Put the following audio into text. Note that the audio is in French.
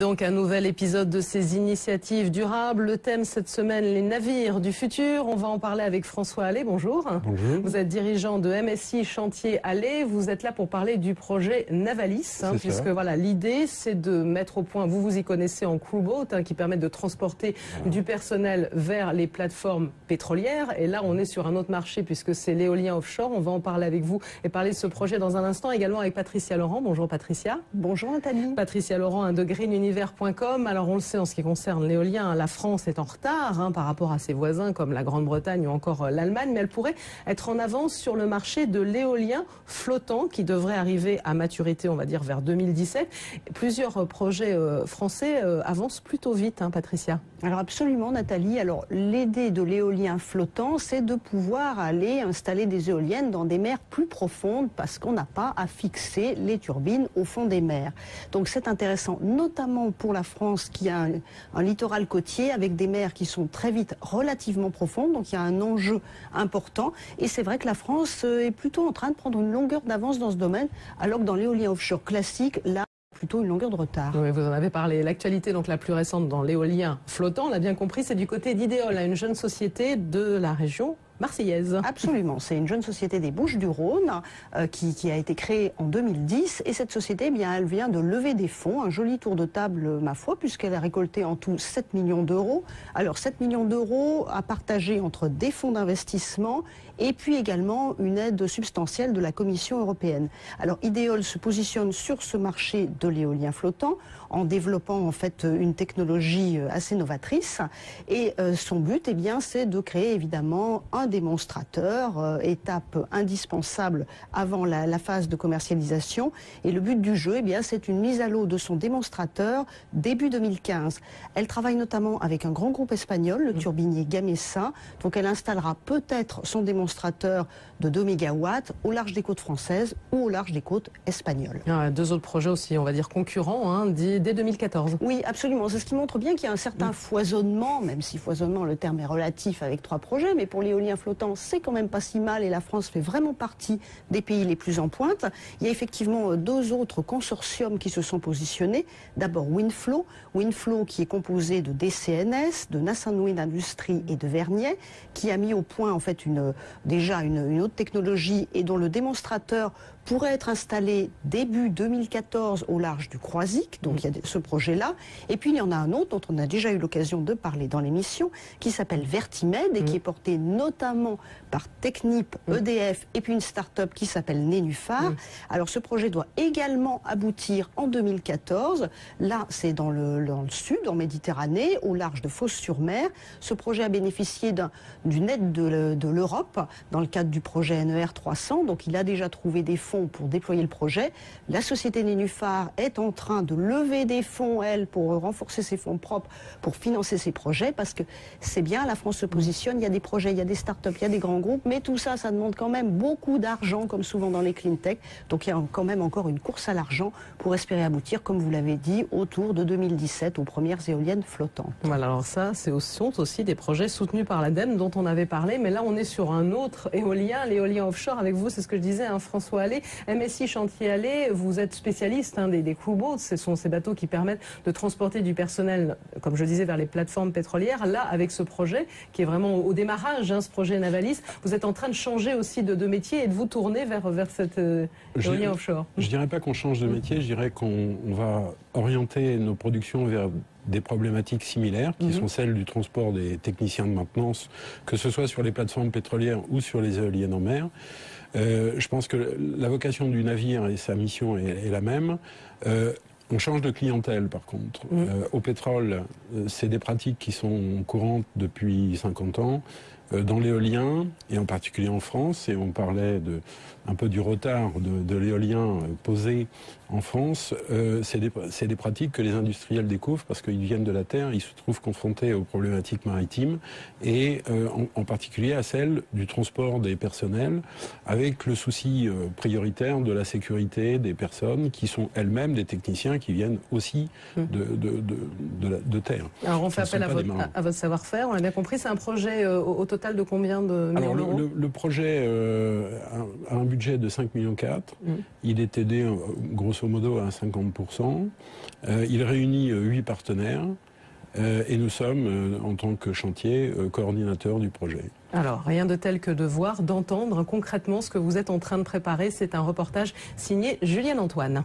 Donc un nouvel épisode de ces initiatives durables. Le thème cette semaine, les navires du futur. On va en parler avec François Allais. Bonjour. Bonjour. Vous êtes dirigeant de MSI Chantier Allais. Vous êtes là pour parler du projet Navalis, puisque voilà, l'idée c'est de mettre au point, vous y connaissez en crewboat, qui permettent de transporter du personnel vers les plateformes pétrolières. Et là on est sur un autre marché puisque c'est l'éolien offshore. On va en parler avec vous et parler de ce projet dans un instant, également avec Patricia Laurent. Bonjour Patricia. Bonjour Nathalie. Patricia Laurent, de greenunivers.com. Alors on le sait, en ce qui concerne l'éolien, la France est en retard par rapport à ses voisins comme la Grande-Bretagne ou encore l'Allemagne, mais elle pourrait être en avance sur le marché de l'éolien flottant qui devrait arriver à maturité, on va dire, vers 2017. Plusieurs projets français avancent plutôt vite, Patricia. Alors absolument Nathalie. Alors l'idée de l'éolien flottant, c'est de pouvoir aller installer des éoliennes dans des mers plus profondes parce qu'on n'a pas à fixer les turbines au fond des mers. Donc c'est intéressant, notamment pour la France qui a un littoral côtier avec des mers qui sont très vite relativement profondes. Donc il y a un enjeu important. Et c'est vrai que la France est plutôt en train de prendre une longueur d'avance dans ce domaine, alors que dans l'éolien offshore classique, là, plutôt une longueur de retard. Oui, vous en avez parlé. L'actualité donc la plus récente dans l'éolien flottant, on l'a bien compris, c'est du côté d'Ideol, une jeune société de la région marseillaise. Absolument, c'est une jeune société des Bouches-du-Rhône qui a été créée en 2010 et cette société, eh bien, elle vient de lever des fonds, un joli tour de table ma foi, puisqu'elle a récolté en tout 7 millions d'euros. Alors 7 millions d'euros à partager entre des fonds d'investissement et puis également une aide substantielle de la Commission européenne. Alors Ideol se positionne sur ce marché de l'éolien flottant en développant en fait une technologie assez novatrice et son but, eh bien, c'est de créer évidemment un démonstrateur, étape indispensable avant la phase de commercialisation. Et le but du jeu, eh bien, c'est une mise à l'eau de son démonstrateur début 2015. Elle travaille notamment avec un grand groupe espagnol, le turbinier Gamesa. Donc elle installera peut-être son démonstrateur de 2 MW au large des côtes françaises ou au large des côtes espagnoles. Deux autres projets aussi, on va dire concurrents, dès 2014. Oui, absolument. C'est ce qui montre bien qu'il y a un certain foisonnement, même si foisonnement, le terme est relatif avec 3 projets, mais pour l'éolien flottant, c'est quand même pas si mal et la France fait vraiment partie des pays les plus en pointe. Il y a effectivement 2 autres consortiums qui se sont positionnés. D'abord Windflow qui est composé de DCNS, de Nascent Wind Industries et de Vernier, qui a mis au point en fait déjà une autre technologie et dont le démonstrateur pourrait être installé début 2014 au large du Croisic, donc il y a ce projet-là. Et puis il y en a un autre dont on a déjà eu l'occasion de parler dans l'émission, qui s'appelle Vertimed et qui est porté notamment par Technip, EDF et puis une start-up qui s'appelle Nénuphar. Alors ce projet doit également aboutir en 2014. Là, c'est dans le sud, en Méditerranée, au large de Fos-sur-Mer. Ce projet a bénéficié d'une aide de l'Europe dans le cadre du projet NER 300. Donc il a déjà trouvé des fonds pour déployer le projet. La société Nénuphar est en train de lever des fonds, elle, pour renforcer ses fonds propres, pour financer ses projets, parce que c'est bien, la France se positionne, il y a des projets, il y a des start-up, il y a des grands groupes, mais tout ça, ça demande quand même beaucoup d'argent, comme souvent dans les clean tech. Donc il y a quand même encore une course à l'argent pour espérer aboutir, comme vous l'avez dit, autour de 2017 aux premières éoliennes flottantes. Voilà, alors ça, sont aussi des projets soutenus par l'ADEME dont on avait parlé, mais là on est sur un autre éolien, l'éolien offshore. Avec vous, c'est ce que je disais, François Allais, MSI Chantier Allais, vous êtes spécialiste des crewboats, ce sont ces bateaux qui permettent de transporter du personnel, comme je disais, vers les plateformes pétrolières. Là, avec ce projet, qui est vraiment au démarrage, ce projet Navalis, vous êtes en train de changer aussi de métier et de vous tourner vers cet éolien offshore. Je dirais pas qu'on change de métier, je dirais qu'on va orienter nos productions vers des problématiques similaires, qui sont celles du transport des techniciens de maintenance, que ce soit sur les plateformes pétrolières ou sur les éoliennes en mer. Je pense que la vocation du navire et sa mission est la même. On change de clientèle par contre. Au pétrole, c'est des pratiques qui sont courantes depuis 50 ans. Dans l'éolien, et en particulier en France, et on parlait un peu du retard de l'éolien posé en France, c'est des pratiques que les industriels découvrent parce qu'ils viennent de la terre, ils se trouvent confrontés aux problématiques maritimes et en particulier à celle du transport des personnels avec le souci prioritaire de la sécurité des personnes qui sont elles-mêmes des techniciens qui viennent aussi de terre. Alors on fait appel à votre savoir-faire, on l'a bien compris, c'est un projet au total total de combien de millions d'euros? Le projet a un budget de 5,4 millions. Il est aidé grosso modo à 50%. Il réunit 8 partenaires. Et nous sommes, en tant que chantier, coordinateurs du projet. Alors, rien de tel que de voir, d'entendre concrètement ce que vous êtes en train de préparer. C'est un reportage signé Julienne Antoine.